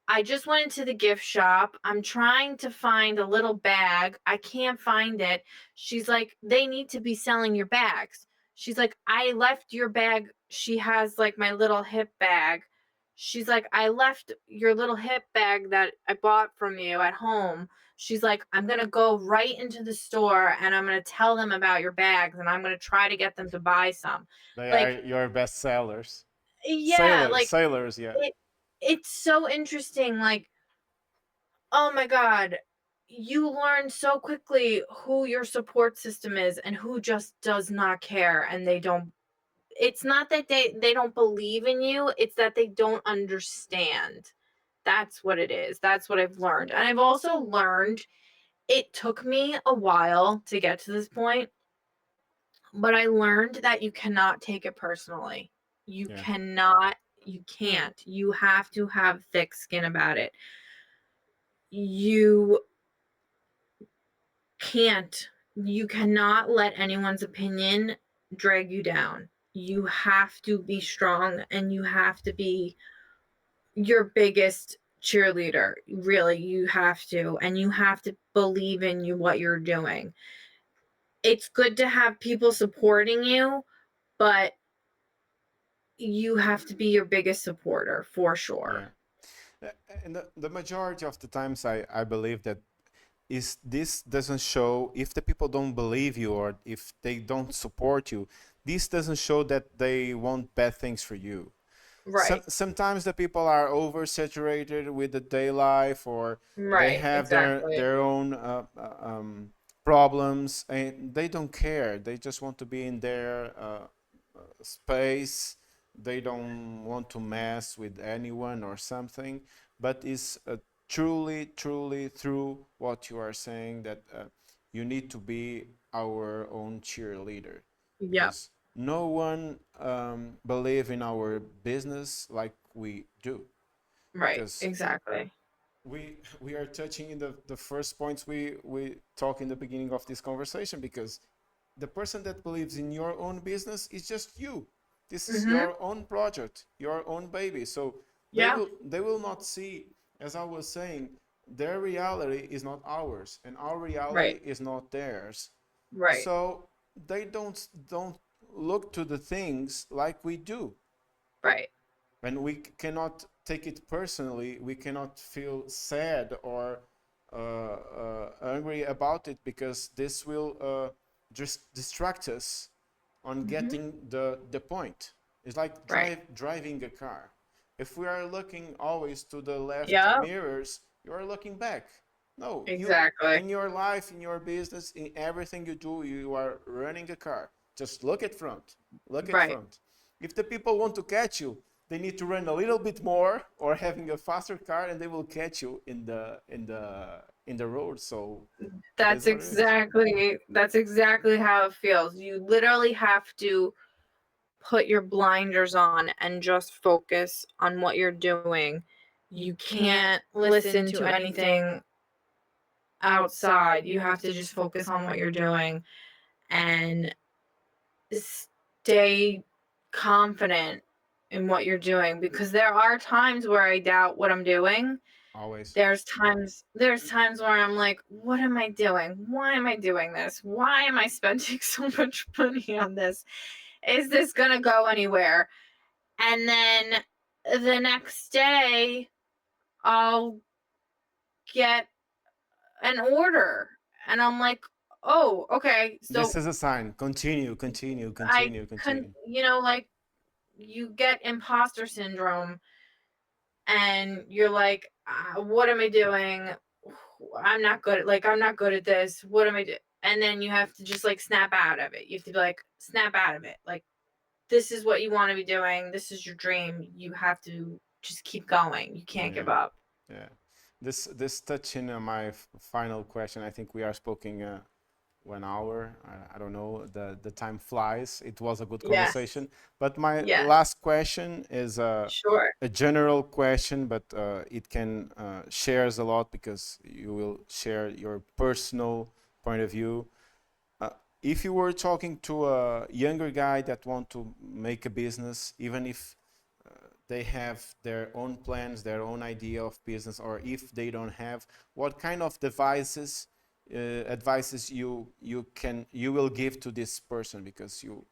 I just went into the gift shop. I'm trying to find a little bag. I can't find it. She's like, they need to be selling your bags. She's like, I left your bag. She has like my little hip bag. She's like, I left your little hip bag that I bought from you at home. She's like, I'm going to go right into the store and I'm going to tell them about your bags and I'm going to try to get them to buy some. They are Like, your best sellers. yeah, like Sailors, yeah. it's so interesting. Like, oh my God, you learn so quickly who your support system is and who just does not care and they don't, it's not that they don't believe in you, it's that they don't understand. That's what it is. That's what I've learned. And I've also learned, it took me a while to get to this point, but I learned that you cannot take it personally. You Yeah. cannot, you can't. You have to have thick skin about it. You can't, you cannot let anyone's opinion drag you down. You have to be strong and you have to be your biggest cheerleader. Really, you have to. And you have to believe in you, what you're doing. It's good to have people supporting you, but you have to be your biggest supporter for sure. Yeah. And the majority of the times, I believe that is this doesn't show if the people don't believe you or if they don't support you. This doesn't show that they want bad things for you. Right. Sometimes the people are oversaturated with the day life, or they Right. have Exactly. their own problems, and they don't care. They just want to be in their space. They don't want to mess with anyone or something. But it's truly, truly through what you are saying that you need to be our own cheerleader, Yep. because no one believe in our business like we do. Right. Because Exactly. we are touching in the first points we talk in the beginning of this conversation, because the person that believes in your own business is just you. This is Mm-hmm. your own project, your own baby. So Yeah. they will not see, as I was saying, their reality is not ours and our Right. reality is not theirs. Right. So they don't look to the things like we do. Right. And we cannot take it personally. We cannot feel sad or angry about it, because this will just distract us on Mm-hmm. getting the point. It's like Right. driving a car. If we are looking always to the left Yeah. mirrors, you are looking back. No, you, Exactly. in your life, in your business, in everything you do, you are running a car. Just look at front. Look at Right. front. If the people want to catch you, they need to run a little bit more or having a faster car, and they will catch you in the road. So it is what it is. That's exactly how it feels. You literally have to put your blinders on and just focus on what you're doing. You can't listen to anything outside. You have to just focus on what you're doing and stay confident in what you're doing, because there are times where I doubt what I'm doing. Always. There's times where I'm like, what am I doing? Why am I doing this? Why am I spending so much money on this? Is this gonna go anywhere? And then the next day I'll get an order and I'm like, oh, okay. This So is a sign. Continue, continue, continue, continue. like, you get imposter syndrome and you're like, what am I doing? I'm not good at this. What am I doing? And then you have to just like snap out of it. You have to be like, snap out of it. Like, this is what you want to be doing. This is your dream. You have to just keep going. You can't give up. Yeah. This touching my final question. I think we are speaking 1 hour. I don't know. The time flies. It was a good Yes. conversation. But my Yes. last question is Sure. a general question, but it can shares a lot because you will share your personal point of view. If you were talking to a younger guy that want to make a business, even if they have their own plans, their own idea of business, or if they don't have, what kind of advices you will give to this person, because you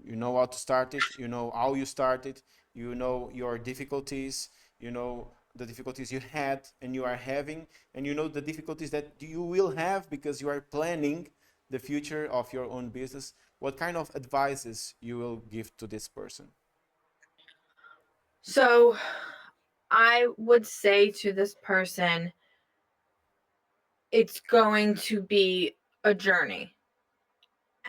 know how to start it, you know how you start it, you know your difficulties, you know the difficulties you had and you are having, and you know the difficulties that you will have because you are planning the future of your own business. What kind of advices you will give to this person? So I would say to this person, it's going to be a journey,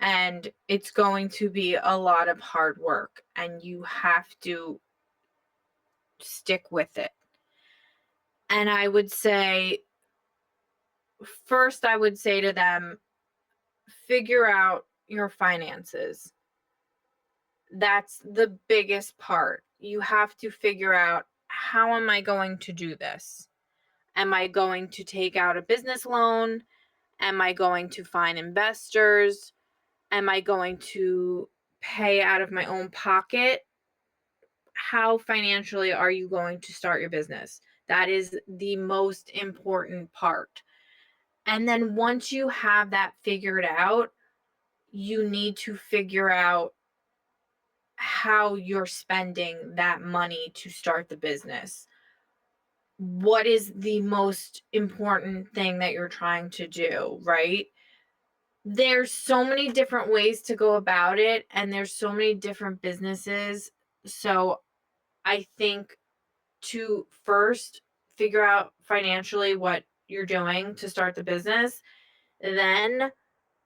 and it's going to be a lot of hard work, and you have to stick with it. And I would say, first, I would say to them, figure out your finances. That's the biggest part. You have to figure out, how am I going to do this? Am I going to take out a business loan? Am I going to find investors? Am I going to pay out of my own pocket? How financially are you going to start your business? That is the most important part. And then once you have that figured out, you need to figure out how you're spending that money to start the business. What is the most important thing that you're trying to do, right? There's so many different ways to go about it, and there's so many different businesses. So I think to first figure out financially what you're doing to start the business, then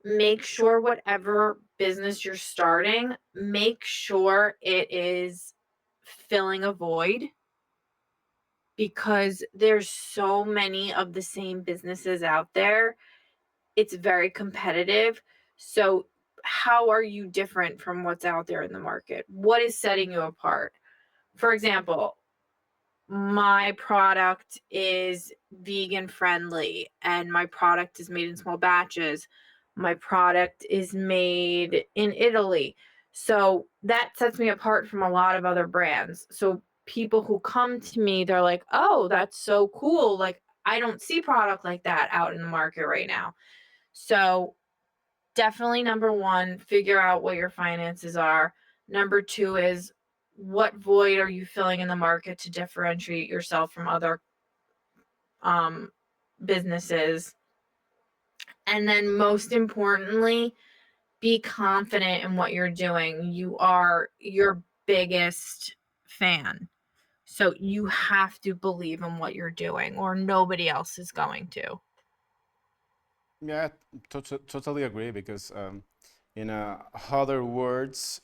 make sure whatever business you're starting, make sure it is filling a void, because there's so many of the same businesses out there. It's very competitive. So how are you different from what's out there in the market? What is setting you apart? For example, my product is vegan friendly, and my product is made in small batches. My product is made in Italy. So that sets me apart from a lot of other brands. So people who come to me, they're like, oh, that's so cool. Like, I don't see product like that out in the market right now. So definitely, number one, figure out what your finances are. Number two is, what void are you filling in the market to differentiate yourself from other businesses? And then most importantly, be confident in what you're doing. You are your biggest fan. So you have to believe in what you're doing, or nobody else is going to. Yeah, totally agree, because in other words,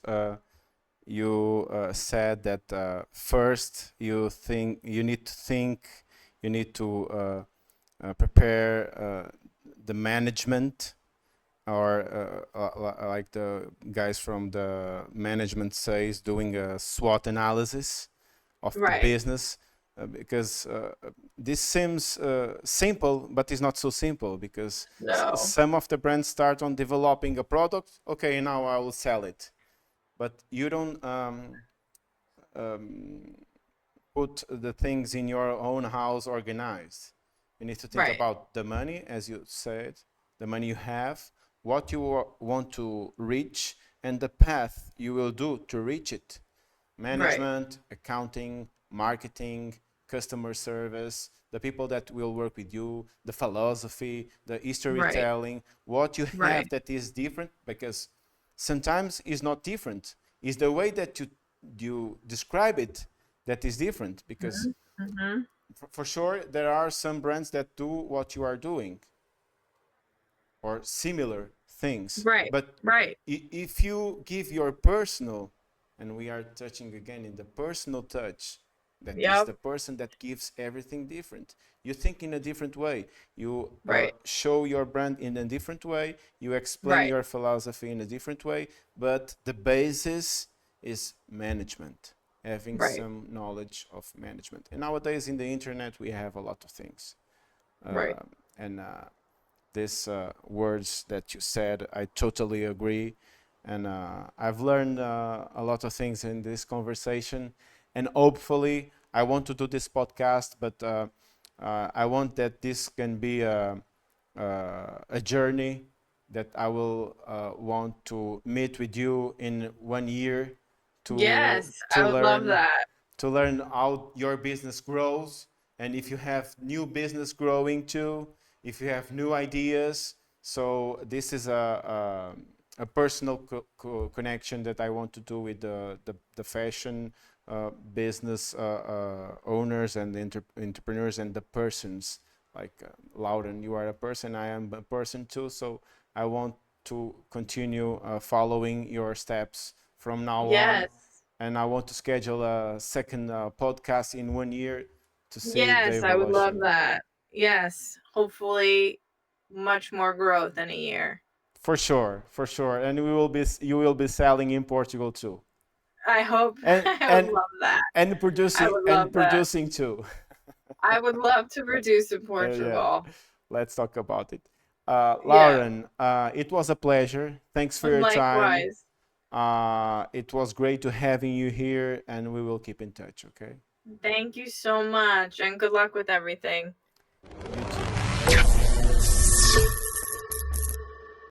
you said that first you need to think, you need to prepare the management, or like the guys from the management says, doing a SWOT analysis of the Right. business, because this seems simple, but it's not so simple, because No. some of the brands start on developing a product. Okay, now I will sell it, but you don't put the things in your own house organized. You need to think Right. about the money, as you said, the money you have, what you want to reach, and the path you will do to reach it. Right. Management, accounting, marketing, customer service, the people that will work with you, the philosophy, the Right. storytelling, what you Right. have that is different, because sometimes it's not different. It's the way that you describe it that is different, because Mm-hmm. for sure there are some brands that do what you are doing, or similar things, Right. but Right. if you give your personal and we are touching again in the personal touch. That is Yep. the person that gives everything different. You think in a different way. You Right. show your brand in a different way. You explain Right. your philosophy in a different way. But the basis is management, having Right. some knowledge of management. And nowadays in the internet, we have a lot of things. Right. And these words that you said, I totally agree. And I've learned a lot of things in this conversation. And hopefully, I want to do this podcast, but I want that this can be a journey that I will want to meet with you in 1 year to Yes, to I would love learn that. to learn how your business grows, and if you have new business growing too, if you have new ideas. So this is a personal connection that I want to do with the fashion business owners and the entrepreneurs and the persons. Like Lauren, you are a person, I am a person too. So I want to continue following your steps from now on, Yes. and I want to schedule a second podcast in 1 year to see the Yes, I would love evolution. that. Yes. Hopefully much more growth in a year. For sure, for sure, and you will be selling in Portugal too, I hope and I would and love that. and I producing would love that. too. I would love to produce in Yeah, Portugal. let's talk about it. Yeah. Lauren, it was a pleasure. Thanks for your time. Likewise. It was great to having you here, and we will keep in touch. Okay. Thank you so much and good luck with everything.